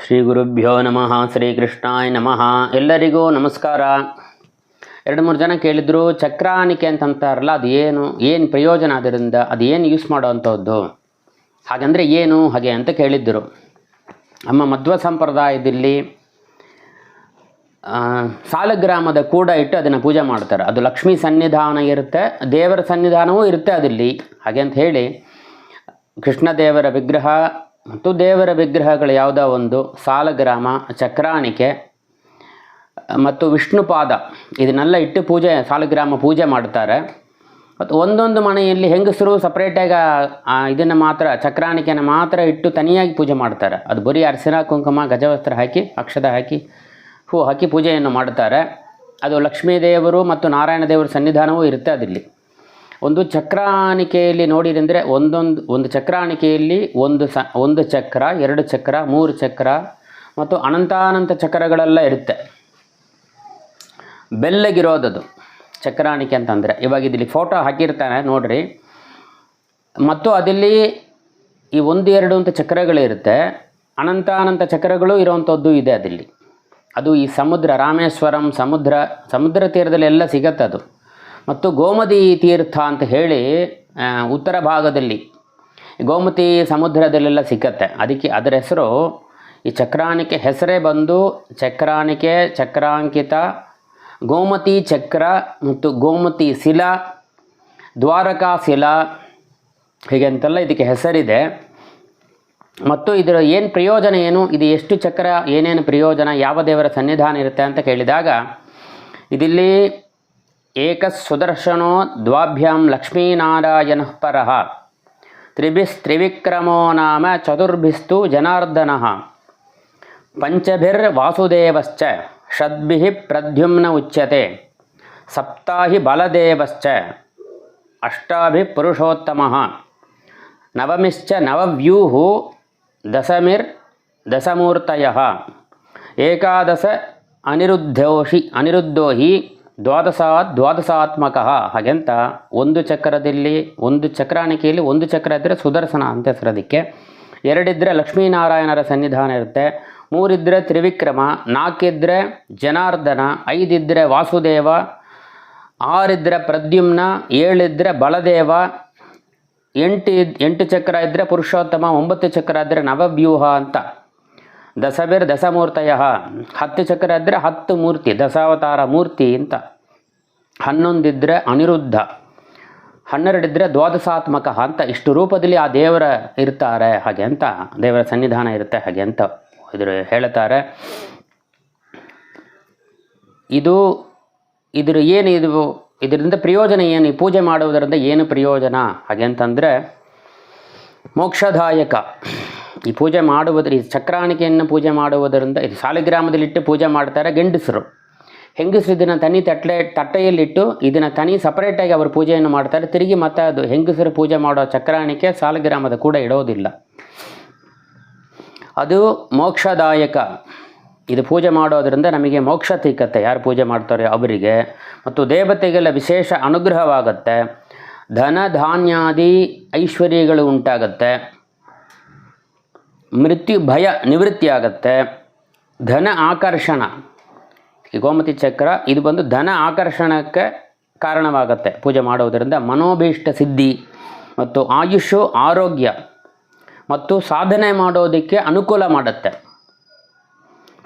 ಶ್ರೀ ಗುರುಭ್ಯೋ ನಮಃ. ಶ್ರೀಕೃಷ್ಣಾಯ ನಮಃ. ಎಲ್ಲರಿಗೂ ನಮಸ್ಕಾರ. 2-3 ಜನ ಕೇಳಿದ್ರು, ಚಕ್ರಾಣಿಕೆ ಅಂತಂತಾರಲ್ಲ, ಅದು ಏನು ಪ್ರಯೋಜನ, ಅದರಿಂದ ಅದು ಏನು ಯೂಸ್ ಮಾಡೋವಂಥದ್ದು, ಹಾಗಂದರೆ ಏನು ಹಾಗೆ ಅಂತ ಕೇಳಿದ್ದರು. ನಮ್ಮ ಮಧ್ವ ಸಂಪ್ರದಾಯದಲ್ಲಿ ಸಾಲಗ್ರಾಮದ ಕೂಡ ಇಟ್ಟು ಅದನ್ನು ಪೂಜೆ ಮಾಡ್ತಾರೆ. ಅದು ಲಕ್ಷ್ಮೀ ಸನ್ನಿಧಾನ ಇರುತ್ತೆ, ದೇವರ ಸನ್ನಿಧಾನವೂ ಇರುತ್ತೆ ಅದಲ್ಲಿ. ಹಾಗೆ ಅಂತ ಹೇಳಿ ಕೃಷ್ಣದೇವರ ವಿಗ್ರಹ ಮತ್ತು ದೇವರ ವಿಗ್ರಹಗಳು ಯಾವುದೋ ಒಂದು ಸಾಲಗ್ರಾಮ, ಚಕ್ರಾಣಿಕೆ ಮತ್ತು ವಿಷ್ಣುಪಾದ ಇದನ್ನೆಲ್ಲ ಇಟ್ಟು ಸಾಲಗ್ರಾಮ ಪೂಜೆ ಮಾಡ್ತಾರೆ. ಮತ್ತು ಒಂದೊಂದು ಮನೆಯಲ್ಲಿ ಹೆಂಗಸರು ಸಪ್ರೇಟಾಗಿ ಇದನ್ನು ಮಾತ್ರ, ಚಕ್ರಾಣಿಕೆಯನ್ನು ಮಾತ್ರ ಇಟ್ಟು ತನಿಯಾಗಿ ಪೂಜೆ ಮಾಡ್ತಾರೆ. ಅದು ಬರೀ ಅರಿಶಿನ ಕುಂಕುಮ ಗಜವಸ್ತ್ರ ಹಾಕಿ ಅಕ್ಷದ ಹಾಕಿ ಹೂ ಹಾಕಿ ಪೂಜೆಯನ್ನು ಮಾಡ್ತಾರೆ. ಅದು ಲಕ್ಷ್ಮೀದೇವರು ಮತ್ತು ನಾರಾಯಣ ದೇವರ ಸನ್ನಿಧಾನವೂ ಇರುತ್ತೆ ಅದಿಲ್ಲಿ. ಒಂದು ಚಕ್ರಾಣಿಕೆಯಲ್ಲಿ ನೋಡಿದಂದರೆ ಒಂದು ಚಕ್ರಾಣಿಕೆಯಲ್ಲಿ ಒಂದು ಚಕ್ರ, 2 ಚಕ್ರ, 3 ಚಕ್ರ ಮತ್ತು ಅನಂತಾನಂತ ಚಕ್ರಗಳೆಲ್ಲ ಇರುತ್ತೆ. ಬೆಲ್ಲಗಿರೋದದು ಚಕ್ರಾಣಿಕೆ ಅಂತಂದರೆ. ಇವಾಗ ಇಲ್ಲಿ ಫೋಟೋ ಹಾಕಿರ್ತಾನೆ ನೋಡ್ರಿ. ಮತ್ತು ಅದಲ್ಲಿ ಈ 1-2 ಅಂತ ಚಕ್ರಗಳಿರುತ್ತೆ, ಅನಂತಾನಂತ ಚಕ್ರಗಳು ಇರೋವಂಥದ್ದು ಇದೆ ಅದಲ್ಲಿ. ಅದು ಈ ಸಮುದ್ರ, ರಾಮೇಶ್ವರಂ ಸಮುದ್ರ ತೀರದಲ್ಲಿ ಎಲ್ಲ ಸಿಗತ್ತೆ ಅದು. ಮತ್ತು ಗೋಮತಿ ತೀರ್ಥ ಅಂತ ಹೇಳಿ ಉತ್ತರ ಭಾಗದಲ್ಲಿ ಗೋಮತಿ ಸಮುದ್ರದಲ್ಲೆಲ್ಲ ಸಿಕ್ಕತ್ತೆ. ಅದಕ್ಕೆ ಅದರ ಹೆಸರು, ಈ ಚಕ್ರಾಣಿಕೆ ಹೆಸರೇ ಬಂದು ಚಕ್ರಾಣಿಕೆ, ಚಕ್ರಾಂಕಿತ, ಗೋಮತಿ ಚಕ್ರ ಮತ್ತು ಗೋಮತಿ ಶಿಲಾ, ದ್ವಾರಕಾ ಶಿಲಾ, ಹೀಗೆ ಅಂತೆಲ್ಲ ಇದಕ್ಕೆ ಹೆಸರಿದೆ. ಮತ್ತು ಇದರ ಏನು ಪ್ರಯೋಜನ ಏನು, ಇದು ಎಷ್ಟು ಚಕ್ರ, ಏನೇನು ಪ್ರಯೋಜನ, ಯಾವ ದೇವರ ಸನ್ನಿಧಾನ ಇರುತ್ತೆ ಅಂತ ಕೇಳಿದಾಗ, ಇದಿಲ್ಲಿ ಏಕಸುದರ್ಶನೋ ದ್ವಾಭ್ಯಾಂ ಲಕ್ಷ್ಮೀನಾರಾಯಣಃ ಪರಃ ತ್ರಿವಿಕ್ರಮೋ ನಾಮ ಚತುರ್ಭಿಸ್ತು ಜನಾರ್ದನಃ ಪಂಚಭಿರ್ವಾಸುದೇವಶ್ಚ ಷಡ್ಭಿಃ ಪ್ರದ್ಯುಮ್ನ ಉಚ್ಯತೆ ಸಪ್ತಾಹಿ ಬಲದೇವಶ್ಚ ಅಷ್ಟಾಭಿಃ ಪುರುಷೋತ್ತಮಃ ನವಮಿಶ್ಚ ನವವ್ಯೂಃ ದಶಮೂರ್ತಯಃ ಏಕಾದಶ ಅನಿರುದ್ಧೋ ಹಿ ದ್ವಾದಶಾತ್ಮಕಃ. ಹಾಗೆಂತ ಒಂದು ಚಕ್ರಾಣಿಕೆಯಲ್ಲಿ ಒಂದು ಚಕ್ರ ಇದ್ದರೆ ಸುದರ್ಶನ ಅಂತ ಹೆಸರು ಅದಕ್ಕೆ, 2 ಇದ್ದರೆ ಲಕ್ಷ್ಮೀನಾರಾಯಣರ ಸನ್ನಿಧಾನ ಇರುತ್ತೆ, 3 ಇದ್ದರೆ ತ್ರಿವಿಕ್ರಮ, 4 ಇದ್ದರೆ ಜನಾರ್ದನ, 5 ಇದ್ದರೆ ವಾಸುದೇವ, 6 ಇದ್ದರೆ ಪ್ರದ್ಯುಮ್ನ, 7 ಇದ್ದರೆ ಬಲದೇವ, 8 ಚಕ್ರ ಇದ್ದರೆ ಪುರುಷೋತ್ತಮ, 9 ಚಕ್ರ ಇದ್ದರೆ ನವವ್ಯೂಹ ಅಂತ. ದಶಮೂರ್ತಯ, 10 ಚಕ್ರ ಇದ್ದರೆ 10 ಮೂರ್ತಿ, ದಶಾವತಾರ ಮೂರ್ತಿ ಅಂತ. 11 ಇದ್ದರೆ ಅನಿರುದ್ಧ, 12 ಇದ್ದರೆ ದ್ವಾದಶಾತ್ಮಕ ಅಂತ. ಇಷ್ಟು ರೂಪದಲ್ಲಿ ಆ ದೇವರ ಇರ್ತಾರೆ ಹಾಗೆ ಅಂತ, ದೇವರ ಸನ್ನಿಧಾನ ಇರುತ್ತೆ ಹಾಗೆ ಅಂತ ಇದ್ರ ಹೇಳ್ತಾರೆ. ಇದರಿಂದ ಪ್ರಯೋಜನ ಏನು, ಈ ಪೂಜೆ ಮಾಡುವುದರಿಂದ ಏನು ಪ್ರಯೋಜನ ಹಾಗೆ ಅಂತಂದರೆ, ಮೋಕ್ಷದಾಯಕ. ಈ ಪೂಜೆ ಮಾಡುವುದರ, ಈ ಚಕ್ರಾಣಿಕೆಯನ್ನು ಪೂಜೆ ಮಾಡುವುದರಿಂದ, ಇದು ಸಾಲಿಗ್ರಾಮದಲ್ಲಿಟ್ಟು ಪೂಜೆ ಮಾಡ್ತಾರೆ ಹೆಂಗಸರು ಇದನ್ನು ತನಿ ತಟ್ಟೆಯಲ್ಲಿಟ್ಟು ಇದನ್ನು ತನಿ ಸಪರೇಟಾಗಿ ಅವರು ಪೂಜೆಯನ್ನು ಮಾಡ್ತಾರೆ. ತಿರುಗಿ ಮತ್ತೆ ಅದು ಹೆಂಗಸರು ಪೂಜೆ ಮಾಡೋ ಚಕ್ರಾಣಿಕೆ ಸಾಲಿಗ್ರಾಮದ ಕೂಡ ಇಡೋದಿಲ್ಲ. ಅದು ಮೋಕ್ಷದಾಯಕ. ಇದು ಪೂಜೆ ಮಾಡೋದರಿಂದ ನಮಗೆ ಮೋಕ್ಷ ಸಿಕ್ಕತ್ತೆ, ಯಾರು ಪೂಜೆ ಮಾಡ್ತಾರೆ ಅವರಿಗೆ. ಮತ್ತು ದೇವತೆಗೆಲ್ಲ ವಿಶೇಷ ಅನುಗ್ರಹವಾಗುತ್ತೆ, ಧನ ಧಾನ್ಯಾದಿ ಐಶ್ವರ್ಯಗಳು ಉಂಟಾಗತ್ತೆ, ಮೃತ್ಯು ಭಯ ನಿವೃತ್ತಿ ಆಗತ್ತೆ, ಧನ ಆಕರ್ಷಣ. ಗೋಮತಿ ಚಕ್ರ ಇದು ಬಂದು ಧನ ಆಕರ್ಷಣಕ್ಕೆ ಕಾರಣವಾಗುತ್ತೆ ಪೂಜೆ ಮಾಡುವುದರಿಂದ. ಮನೋಭೀಷ್ಟ ಸಿದ್ಧಿ ಮತ್ತು ಆಯುಷು ಆರೋಗ್ಯ ಮತ್ತು ಸಾಧನೆ ಮಾಡೋದಕ್ಕೆ ಅನುಕೂಲ ಮಾಡುತ್ತೆ.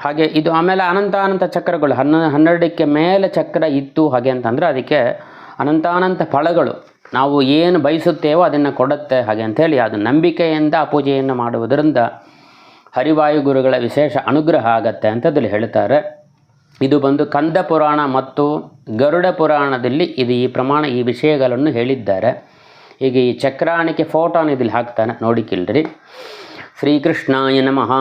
ಹಾಗೆ ಇದು ಆಮೇಲೆ ಅನಂತಾನಂತ ಚಕ್ರಗಳು, 12ಕ್ಕೆ ಮೇಲೆ ಚಕ್ರ ಇತ್ತು ಹಾಗೆ ಅಂತಂದರೆ ಅದಕ್ಕೆ ಅನಂತಾನಂತ ಫಲಗಳು, ನಾವು ಏನು ಬಯಸುತ್ತೇವೋ ಅದನ್ನು ಕೊಡುತ್ತೆ ಹಾಗೆ ಅಂಥೇಳಿ, ಅದು ನಂಬಿಕೆಯಿಂದ ಆ ಪೂಜೆಯನ್ನು ಮಾಡುವುದರಿಂದ ಹರಿವಾಯು ಗುರುಗಳ ವಿಶೇಷ ಅನುಗ್ರಹ ಆಗತ್ತೆ ಅಂತದಲ್ಲಿ ಹೇಳ್ತಾರೆ. ಇದು ಬಂದು ಕಂದ ಪುರಾಣ ಮತ್ತು ಗರುಡ ಪುರಾಣದಲ್ಲಿ ಈ ವಿಷಯಗಳನ್ನು ಹೇಳಿದ್ದಾರೆ. ಈಗ ಈ ಚಕ್ರಾಣಿಕೆ ಫೋಟೋನ ಇದಲ್ಲಿ ಹಾಕ್ತಾನೆ, ನೋಡಿಕಿಲ್ರಿ. ಶ್ರೀಕೃಷ್ಣಾಯ ನಮಃ.